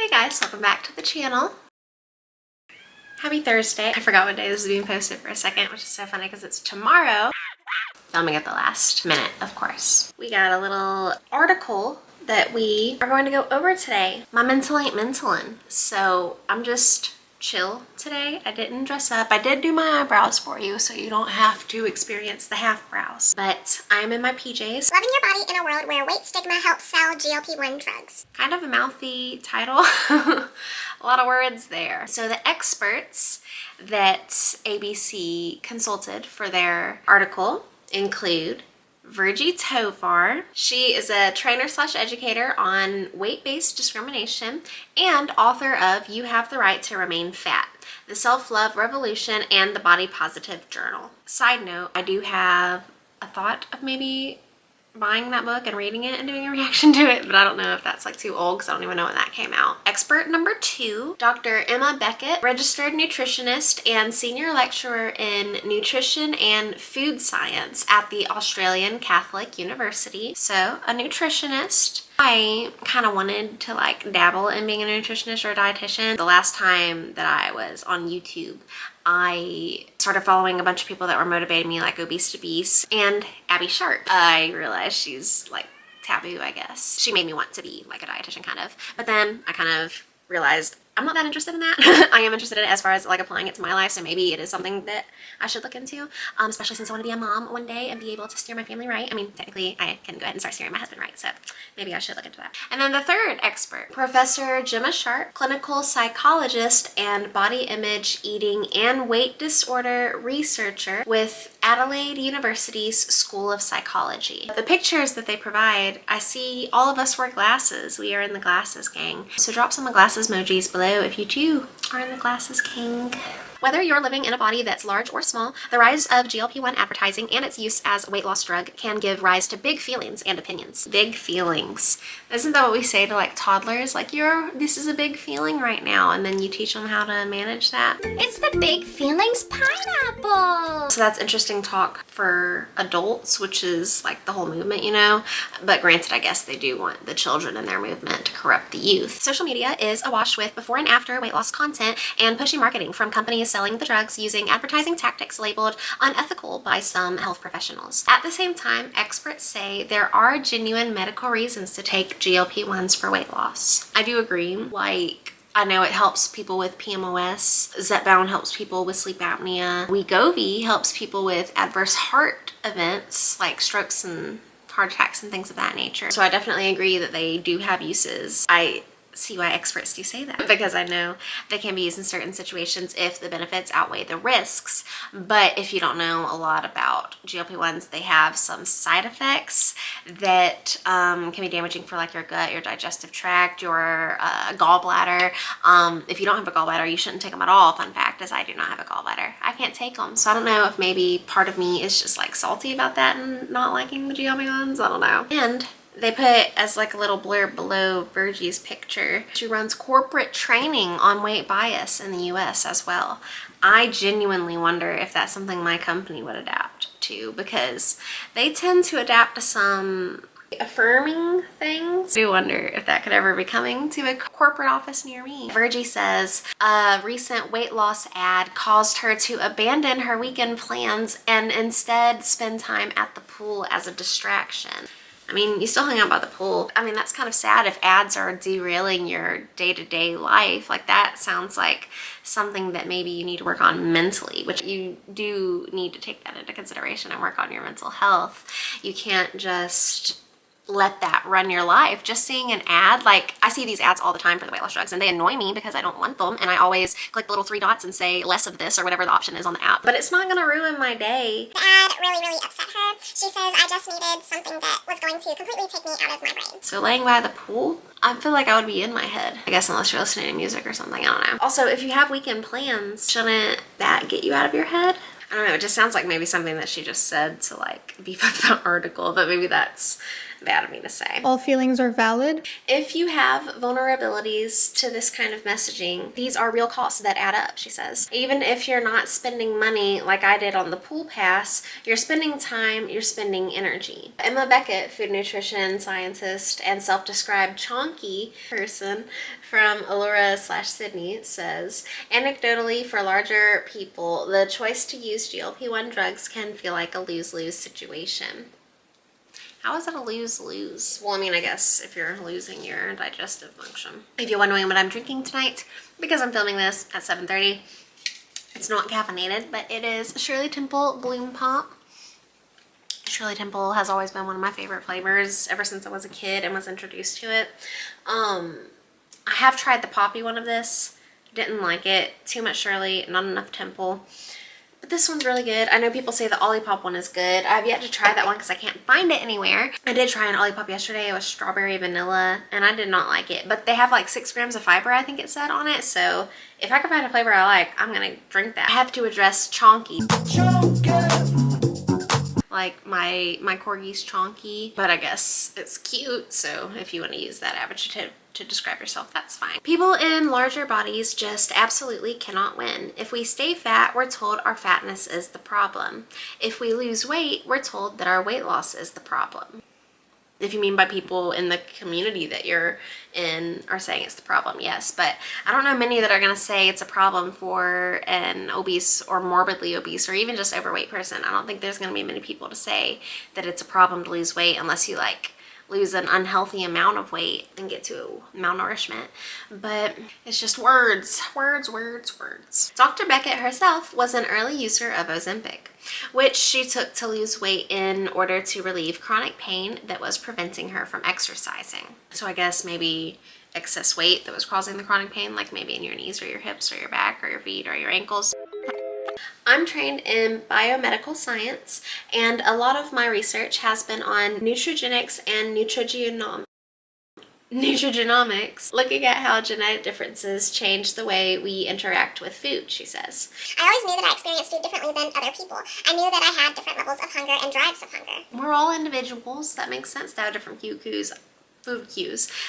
Hey guys, welcome back to the channel. Happy Thursday. I forgot what day this is being posted for a second, which is so funny because it's tomorrow. Filming at the last minute, of course. We got a little article that we are going to go over today. My mental ain't mentalin', so I'm just chill today. I didn't dress up. I did do my eyebrows for you so you don't have to experience the half brows, but I'm in my PJs. Loving your body in a world where weight stigma helps sell GLP-1 drugs. Kind of a mouthy title. A lot of words there. So the experts that ABC consulted for their article include Virgie Tovar. She is a trainer / educator on weight-based discrimination and author of You Have the Right to Remain Fat, The Self-Love Revolution, and the Body Positive Journal. Side note, I do have a thought of maybe buying that book and reading it and doing a reaction to it, but I don't know if that's like too old because I don't even know when that came out. Expert number 2, Dr. Emma Beckett, registered nutritionist and senior lecturer in nutrition and food science at the Australian Catholic University. So a nutritionist. I kind of wanted to like dabble in being a nutritionist or a dietitian. The last time that I was on YouTube, I started following a bunch of people that were motivating me, like Obese to Beast and Abby Sharp. I realized she's like taboo, I guess. She made me want to be like a dietitian kind of, but then I kind of realized I'm not that interested in that. I am interested in it as far as like applying it to my life, so maybe it is something that I should look into, especially since I want to be a mom one day and be able to steer my family right. I mean, technically I can go ahead and start steering my husband right, so maybe I should look into that. And then the third expert, Professor Gemma Sharp, clinical psychologist and body image, eating, and weight disorder researcher with Adelaide University's School of Psychology. The pictures that they provide, I see all of us wear glasses. We are in the glasses gang. So drop some glasses emojis below if you too are in the glasses gang. Whether you're living in a body that's large or small, the rise of GLP-1 advertising and its use as a weight loss drug can give rise to big feelings and opinions. Big feelings. Isn't that what we say to like toddlers? Like, this is a big feeling right now, and then you teach them how to manage that. It's the big feelings pineapple. So that's interesting talk for adults, which is like the whole movement, you know? But granted, I guess they do want the children in their movement to corrupt the youth. Social media is awash with before and after weight loss content and pushy marketing from companies selling the drugs using advertising tactics labeled unethical by some health professionals. At the same time, experts say there are genuine medical reasons to take GLP-1s for weight loss. I do agree. Like, I know it helps people with PMOS. Zepbound helps people with sleep apnea. Wegovy helps people with adverse heart events like strokes and heart attacks and things of that nature. So I definitely agree that they do have uses. I see why experts do say that, because I know they can be used in certain situations if the benefits outweigh the risks. But if you don't know a lot about GLP-1s, they have some side effects that can be damaging for like your gut, your digestive tract, your gallbladder. If you don't have a gallbladder, you shouldn't take them at all. Fun fact is I do not have a gallbladder. I can't take them. So I don't know if maybe part of me is just like salty about that and not liking the GLP-1s. I don't know. And they put as like a little blurb below Virgie's picture. She runs corporate training on weight bias in the US as well. I genuinely wonder if that's something my company would adapt to, because they tend to adapt to some affirming things. I do wonder if that could ever be coming to a corporate office near me. Virgie says a recent weight loss ad caused her to abandon her weekend plans and instead spend time at the pool as a distraction. I mean, you still hang out by the pool. I mean, that's kind of sad if ads are derailing your day-to-day life. Like, that sounds like something that maybe you need to work on mentally, which you do need to take that into consideration and work on your mental health. You can't just let that run your life. Just seeing an ad, like I see these ads all the time for the weight loss drugs and they annoy me because I don't want them, and I always click the little 3 dots and say less of this or whatever the option is on the app. But it's not gonna ruin my day. The ad really upset her. She says, I just needed something that was going to completely take me out of my brain. So laying by the pool, I feel like I would be in my head. I guess unless you're listening to music or something, I don't know. Also, if you have weekend plans, shouldn't that get you out of your head? I don't know, it just sounds like maybe something that she just said to like beef up the article, but maybe that's bad of me to say. All feelings are valid. If you have vulnerabilities to this kind of messaging, these are real costs that add up, she says. Even if you're not spending money like I did on the pool pass, you're spending time, you're spending energy. Emma Beckett, food nutrition scientist and self-described chonky person from Allura/Sydney, says, anecdotally, for larger people, the choice to use GLP-1 drugs can feel like a lose-lose situation. How is it a lose-lose? Well, I mean, I guess if you're losing your digestive function. If you're wondering what I'm drinking tonight, because I'm filming this at 7:30, it's not caffeinated, but it is Shirley Temple Bloom Pop. Shirley Temple has always been one of my favorite flavors ever since I was a kid and was introduced to it. I have tried the poppy one of this. Didn't like it. Too much Shirley, not enough Temple. But this one's really good. I know people say the Olipop one is good. I've yet to try that one because I can't find it anywhere. I did try an Olipop yesterday. It was strawberry vanilla and I did not like it. But they have like 6 grams of fiber, I think it said on it. So if I can find a flavor I like, I'm going to drink that. I have to address chonky. Like my corgi's chonky, but I guess it's cute. So if you want to use that adjective to describe yourself, that's fine. People in larger bodies just absolutely cannot win. If we stay fat, we're told our fatness is the problem. If we lose weight, we're told that our weight loss is the problem. If you mean by people in the community that you're in are saying it's the problem, yes. But I don't know many that are going to say it's a problem for an obese or morbidly obese or even just overweight person. I don't think there's going to be many people to say that it's a problem to lose weight unless you like lose an unhealthy amount of weight and get to malnourishment. But it's just words, words, words, words. Dr. Beckett herself was an early user of Ozempic, which she took to lose weight in order to relieve chronic pain that was preventing her from exercising. So I guess maybe excess weight that was causing the chronic pain, like maybe in your knees or your hips or your back or your feet or your ankles. I'm trained in biomedical science, and a lot of my research has been on nutrigenics and nutrigenomics, looking at how genetic differences change the way we interact with food, she says. I always knew that I experienced food differently than other people. I knew that I had different levels of hunger and drives of hunger. We're all individuals. That makes sense to have different food cues.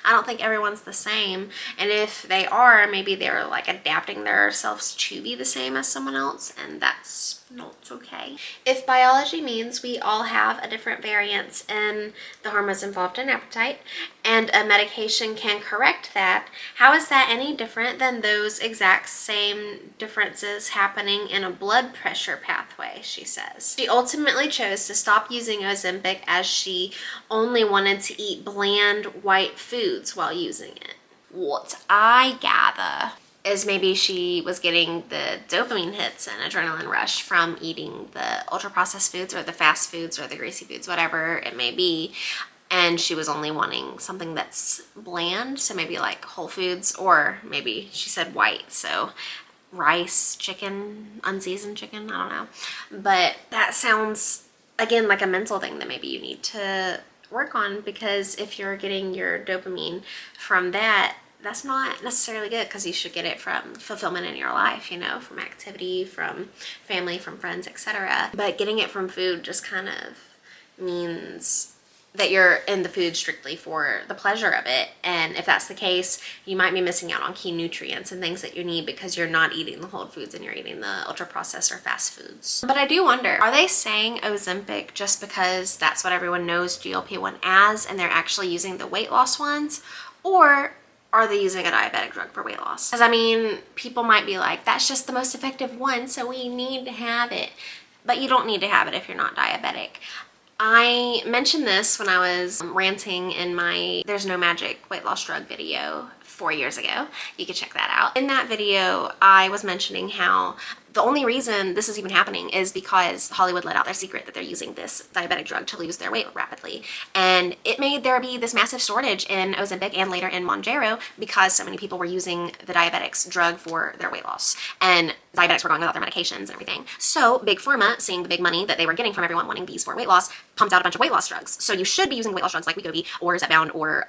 I don't think everyone's the same, and if they are, maybe they're like adapting themselves to be the same as someone else, and that's not okay. If biology means we all have a different variance in the hormones involved in appetite, and a medication can correct that, how is that any different than those exact same differences happening in a blood pressure pathway, she says. She ultimately chose to stop using Ozempic as she only wanted to eat bland white foods while using it. What I gather is maybe she was getting the dopamine hits and adrenaline rush from eating the ultra-processed foods or the fast foods or the greasy foods, whatever it may be, and she was only wanting something that's bland, so maybe like whole foods, or maybe she said white, so rice, chicken, unseasoned chicken, I don't know. But that sounds, again, like a mental thing that maybe you need to work on, because if you're getting your dopamine from that, that's not necessarily good, because you should get it from fulfillment in your life, you know, from activity, from family, from friends, etc. But getting it from food just kind of means that you're in the food strictly for the pleasure of it. And if that's the case, you might be missing out on key nutrients and things that you need because you're not eating the whole foods and you're eating the ultra processed or fast foods. But I do wonder, are they saying Ozempic just because that's what everyone knows GLP-1 as and they're actually using the weight loss ones? Or are they using a diabetic drug for weight loss? Because I mean, people might be like, that's just the most effective one, so we need to have it. But you don't need to have it if you're not diabetic. I mentioned this when I was ranting in my There's No Magic weight loss drug video 4 years ago. You can check that out. In that video, I was mentioning how the only reason this is even happening is because Hollywood let out their secret that they're using this diabetic drug to lose their weight rapidly. And it made there be this massive shortage in Ozempic and later in Mounjaro because so many people were using the diabetics drug for their weight loss. And diabetics were going without their medications and everything. So Big Pharma, seeing the big money that they were getting from everyone wanting these for weight loss, pumped out a bunch of weight loss drugs. So you should be using weight loss drugs like Wegovy or Zepbound or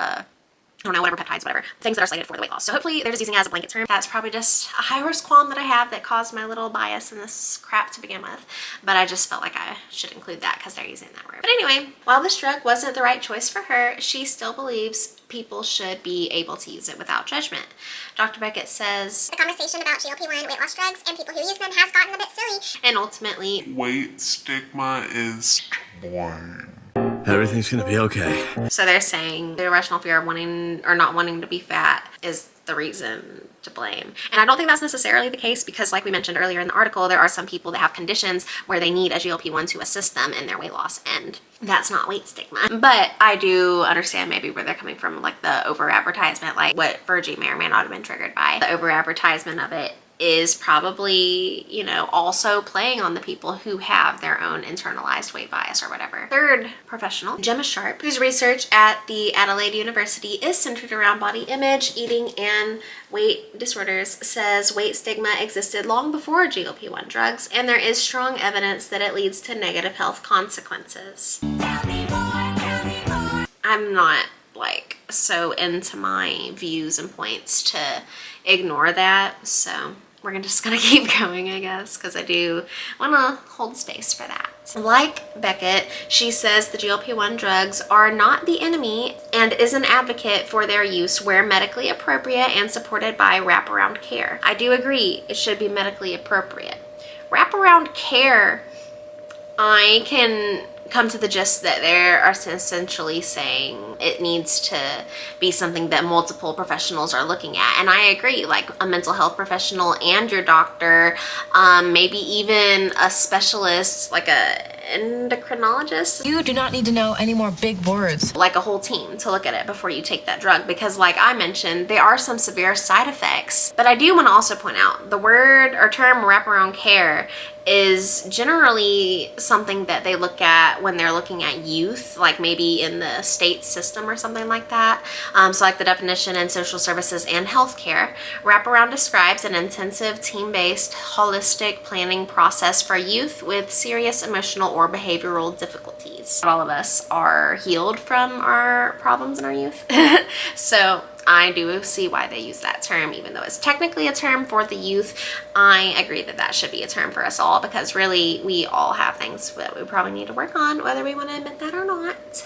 don't know, whatever peptides, whatever, things that are slated for the weight loss. So hopefully they're just using it as a blanket term. That's probably just a high horse qualm that I have that caused my little bias in this crap to begin with. But I just felt like I should include that because they're using that word. But anyway, while this drug wasn't the right choice for her, she still believes people should be able to use it without judgment. Dr. Beckett says, the conversation about GLP-1 weight loss drugs and people who use them has gotten a bit silly. and ultimately, weight stigma is to blame. Everything's gonna be okay. so they're saying the irrational fear of wanting or not wanting to be fat is the reason to blame. And I don't think that's necessarily the case because, like we mentioned earlier in the article, there are some people that have conditions where they need a GLP-1 to assist them in their weight loss, and that's not weight stigma. But I do understand maybe where they're coming from, like the over advertisement, like what Virgie may or may not have been triggered by. The over advertisement of it is probably, you know, also playing on the people who have their own internalized weight bias or whatever. Third professional, Gemma Sharp, whose research at the Adelaide University is centered around body image, eating, and weight disorders, says weight stigma existed long before GLP-1 drugs, and there is strong evidence that it leads to negative health consequences. Tell me more. I'm not like so into my views and points to ignore that, so we're just gonna keep going, I guess, because I do want to hold space for that. Like Beckett, she says the GLP-1 drugs are not the enemy and is an advocate for their use where medically appropriate and supported by wraparound care. I do agree it should be medically appropriate. Wraparound care, I can come to the gist that they are essentially saying it needs to be something that multiple professionals are looking at. And I agree, like a mental health professional and your doctor, maybe even a specialist, like a endocrinologist. You do not need to know any more big words. Like a whole team to look at it before you take that drug, because like I mentioned, there are some severe side effects. But I do want to also point out the word or term wraparound care is generally something that they look at when they're looking at youth, like maybe in the state system or something like that. So like the definition in social services and healthcare, wraparound describes an intensive team-based holistic planning process for youth with serious emotional or behavioral difficulties. Not all of us are healed from our problems in our youth. So I do see why they use that term, even though it's technically a term for the youth. I agree that that should be a term for us all, because really we all have things that we probably need to work on, whether we want to admit that or not.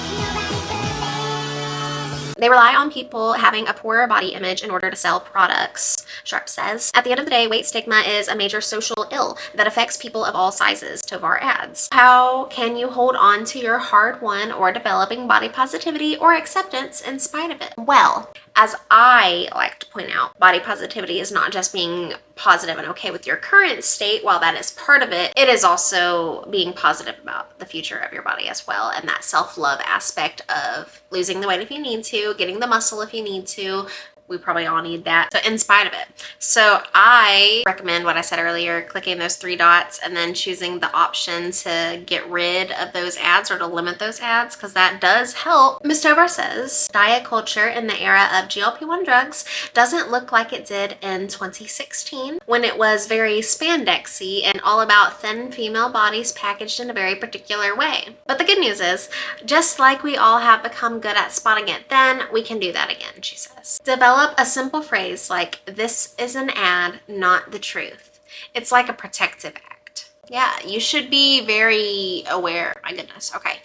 They rely on people having a poorer body image in order to sell products, Sharp says. At the end of the day, weight stigma is a major social ill that affects people of all sizes, Tovar adds. How can you hold on to your hard-won or developing body positivity or acceptance in spite of it? Well, as I like to point out, body positivity is not just being positive and okay with your current state. While that is part of it, it is also being positive about the future of your body as well, and that self-love aspect of losing the weight if you need to, getting the muscle if you need to. We probably all need that. So in spite of it. So I recommend what I said earlier, clicking those 3 dots and then choosing the option to get rid of those ads or to limit those ads, because that does help. Ms. Tovar says diet culture in the era of GLP-1 drugs doesn't look like it did in 2016, when it was very spandexy and all about thin female bodies packaged in a very particular way. But the good news is, just like we all have become good at spotting it then, we can do that again, she says. Develop a simple phrase like, "This is an ad, not the truth." It's like a protective act. Yeah, you should be very aware. My goodness. Okay.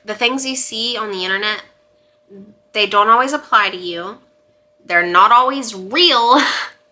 The things you see on the internet, they don't always apply to you. They're not always real.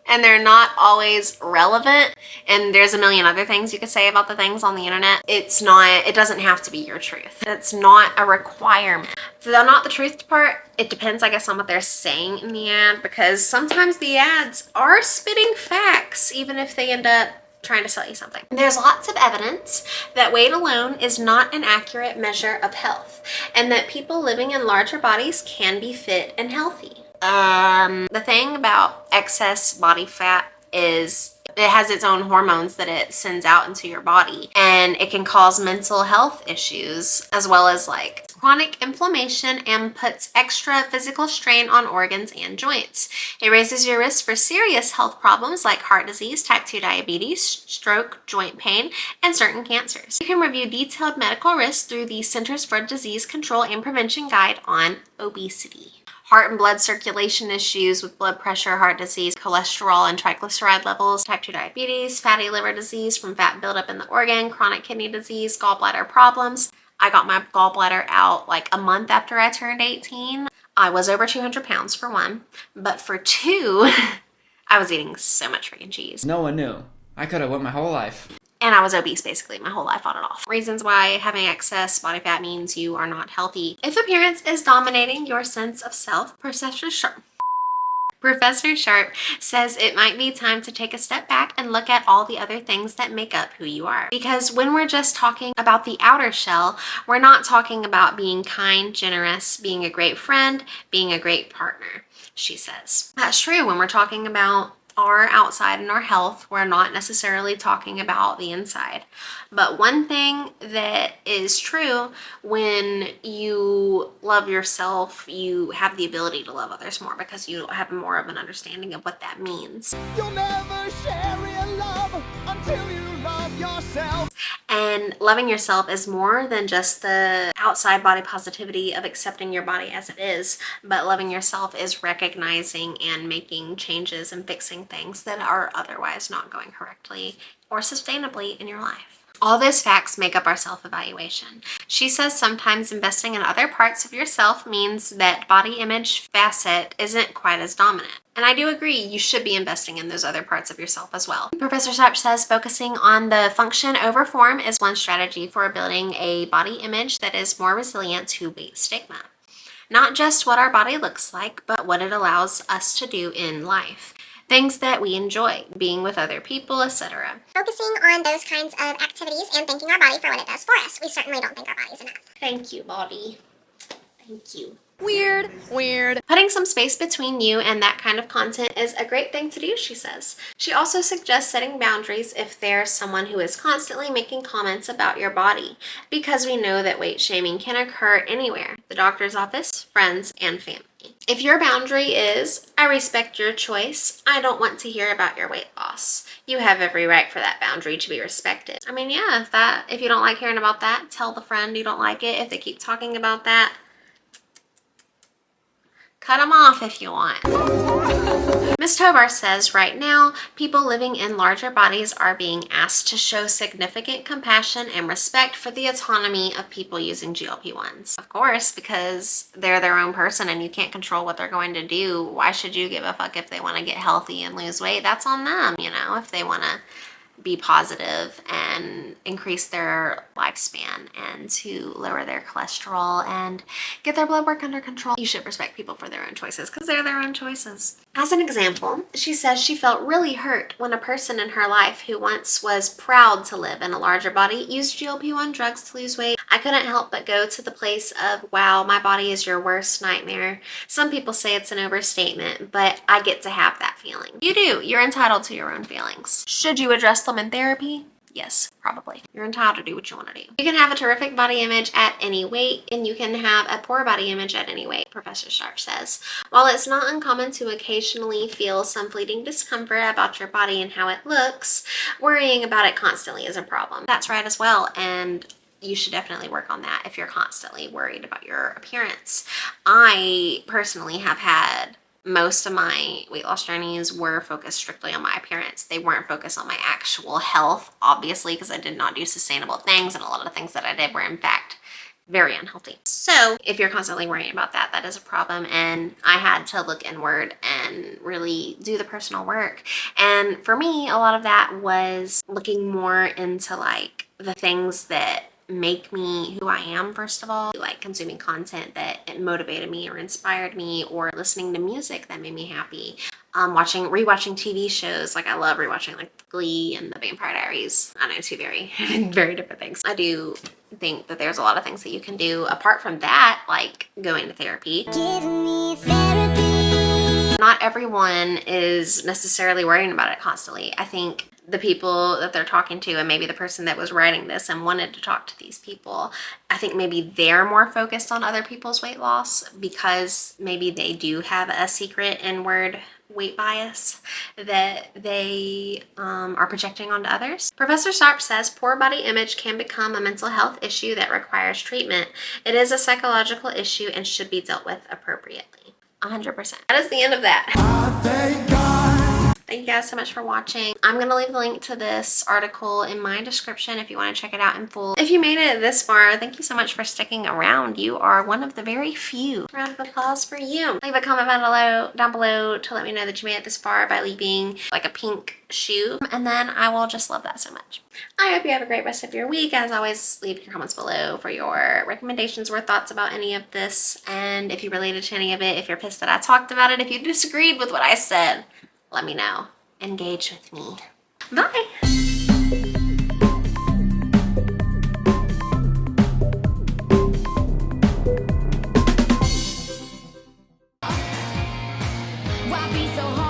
And they're not always relevant. And there's a million other things you could say about the things on the internet. It doesn't have to be your truth. It's not a requirement. For the not the truth part, it depends, I guess, on what they're saying in the ad, because sometimes the ads are spitting facts, even if they end up trying to sell you something. There's lots of evidence that weight alone is not an accurate measure of health, and that people living in larger bodies can be fit and healthy. The thing about excess body fat is it has its own hormones that it sends out into your body, and it can cause mental health issues as well as like chronic inflammation, and puts extra physical strain on organs and joints. It raises your risk for serious health problems like heart disease, type 2 diabetes, stroke, joint pain, and certain cancers. You can review detailed medical risks through the Centers for Disease Control and Prevention Guide on Obesity. heart and blood circulation issues with blood pressure, heart disease, cholesterol and triglyceride levels, type 2 diabetes, fatty liver disease from fat buildup in the organ, chronic kidney disease, gallbladder problems. I got my gallbladder out like a month after I turned 18. I was over 200 pounds for one, but for two, I was eating so much freaking cheese. No one knew. I could have went my whole life. And I was obese basically my whole life on and off. Reasons why having excess body fat means you are not healthy. If appearance is dominating your sense of self, Professor Sharp says it might be time to take a step back and look at all the other things that make up who you are. Because when we're just talking about the outer shell, we're not talking about being kind, generous, being a great friend, being a great partner, she says. That's true. When we're talking about our outside and our health, we're not necessarily talking about the inside. But one thing that is true, when you love yourself, you have the ability to love others more because you have more of an understanding of what that means. You'll never share real love until you love yourself. And loving yourself is more than just the outside body positivity of accepting your body as it is, but loving yourself is recognizing and making changes and fixing things that are otherwise not going correctly or sustainably in your life. All those facts make up our self-evaluation. She says sometimes investing in other parts of yourself means that body image facet isn't quite as dominant. And I do agree, you should be investing in those other parts of yourself as well. Professor Sharp says focusing on the function over form is one strategy for building a body image that is more resilient to weight stigma. Not just what our body looks like, but what it allows us to do in life. Things that we enjoy, being with other people, etc. Focusing on those kinds of activities and thanking our body for what it does for us. We certainly don't thank our bodies enough. Thank you, body. Thank you. Weird. Putting some space between you and that kind of content is a great thing to do, she says. She also suggests setting boundaries if there's someone who is constantly making comments about your body, because we know that weight shaming can occur anywhere, the doctor's office, friends, and family. If your boundary is, I respect your choice, I don't want to hear about your weight loss, you have every right for that boundary to be respected. I mean, yeah, if you don't like hearing about that, tell the friend you don't like it. If they keep talking about that, cut them off if you want. Ms. Tovar says right now, people living in larger bodies are being asked to show significant compassion and respect for the autonomy of people using GLP-1s. Of course, because they're their own person and you can't control what they're going to do. Why should you give a fuck if they want to get healthy and lose weight? That's on them, you know, if they want to be positive and increase their lifespan and to lower their cholesterol and get their blood work under control. You should respect people for their own choices because they're their own choices. As an example, she says she felt really hurt when a person in her life who once was proud to live in a larger body used GLP-1 drugs to lose weight. I couldn't help but go to the place of, wow, my body is your worst nightmare. Some people say it's an overstatement, but I get to have that feeling. You do. You're entitled to your own feelings. Should you address them in therapy? Yes, probably. You're entitled to do what you want to do. You can have a terrific body image at any weight, and you can have a poor body image at any weight, Professor Sharp says. While it's not uncommon to occasionally feel some fleeting discomfort about your body and how it looks, worrying about it constantly is a problem. That's right as well, and you should definitely work on that if you're constantly worried about your appearance. I personally have had most of my weight loss journeys were focused strictly on my appearance. They weren't focused on my actual health, obviously, because I did not do sustainable things, and a lot of the things that I did were, in fact, very unhealthy. So if you're constantly worrying about that, that is a problem, and I had to look inward and really do the personal work. And for me, a lot of that was looking more into like the things that make me who I am, first of all, like consuming content that it motivated me or inspired me, or listening to music that made me happy, rewatching TV shows. Like I love rewatching like Glee and The Vampire Diaries. I know, two very very different things. I do think that there's a lot of things that you can do apart from that, like going to therapy. Give me therapy. Not everyone is necessarily worrying about it constantly. I think the people that they're talking to, and maybe the person that was writing this and wanted to talk to these people, I think maybe they're more focused on other people's weight loss because maybe they do have a secret inward weight bias that they are projecting onto others. Professor Sharp says poor body image can become a mental health issue that requires treatment. It is a psychological issue and should be dealt with appropriately. 100%. That is the end of that. Thank God. Thank you guys so much for watching. I'm going to leave the link to this article in my description if you want to check it out in full. If you made it this far, thank you so much for sticking around. You are one of the very few. Round of applause for you. Leave a comment down below to let me know that you made it this far by leaving like a pink shoe, and then I will just love that so much. I hope you have a great rest of your week. As always, leave your comments below for your recommendations or thoughts about any of this, and if you related to any of it, if you're pissed that I talked about it, if you disagreed with what I said, let me know. Engage with me. Bye. Why be so hard?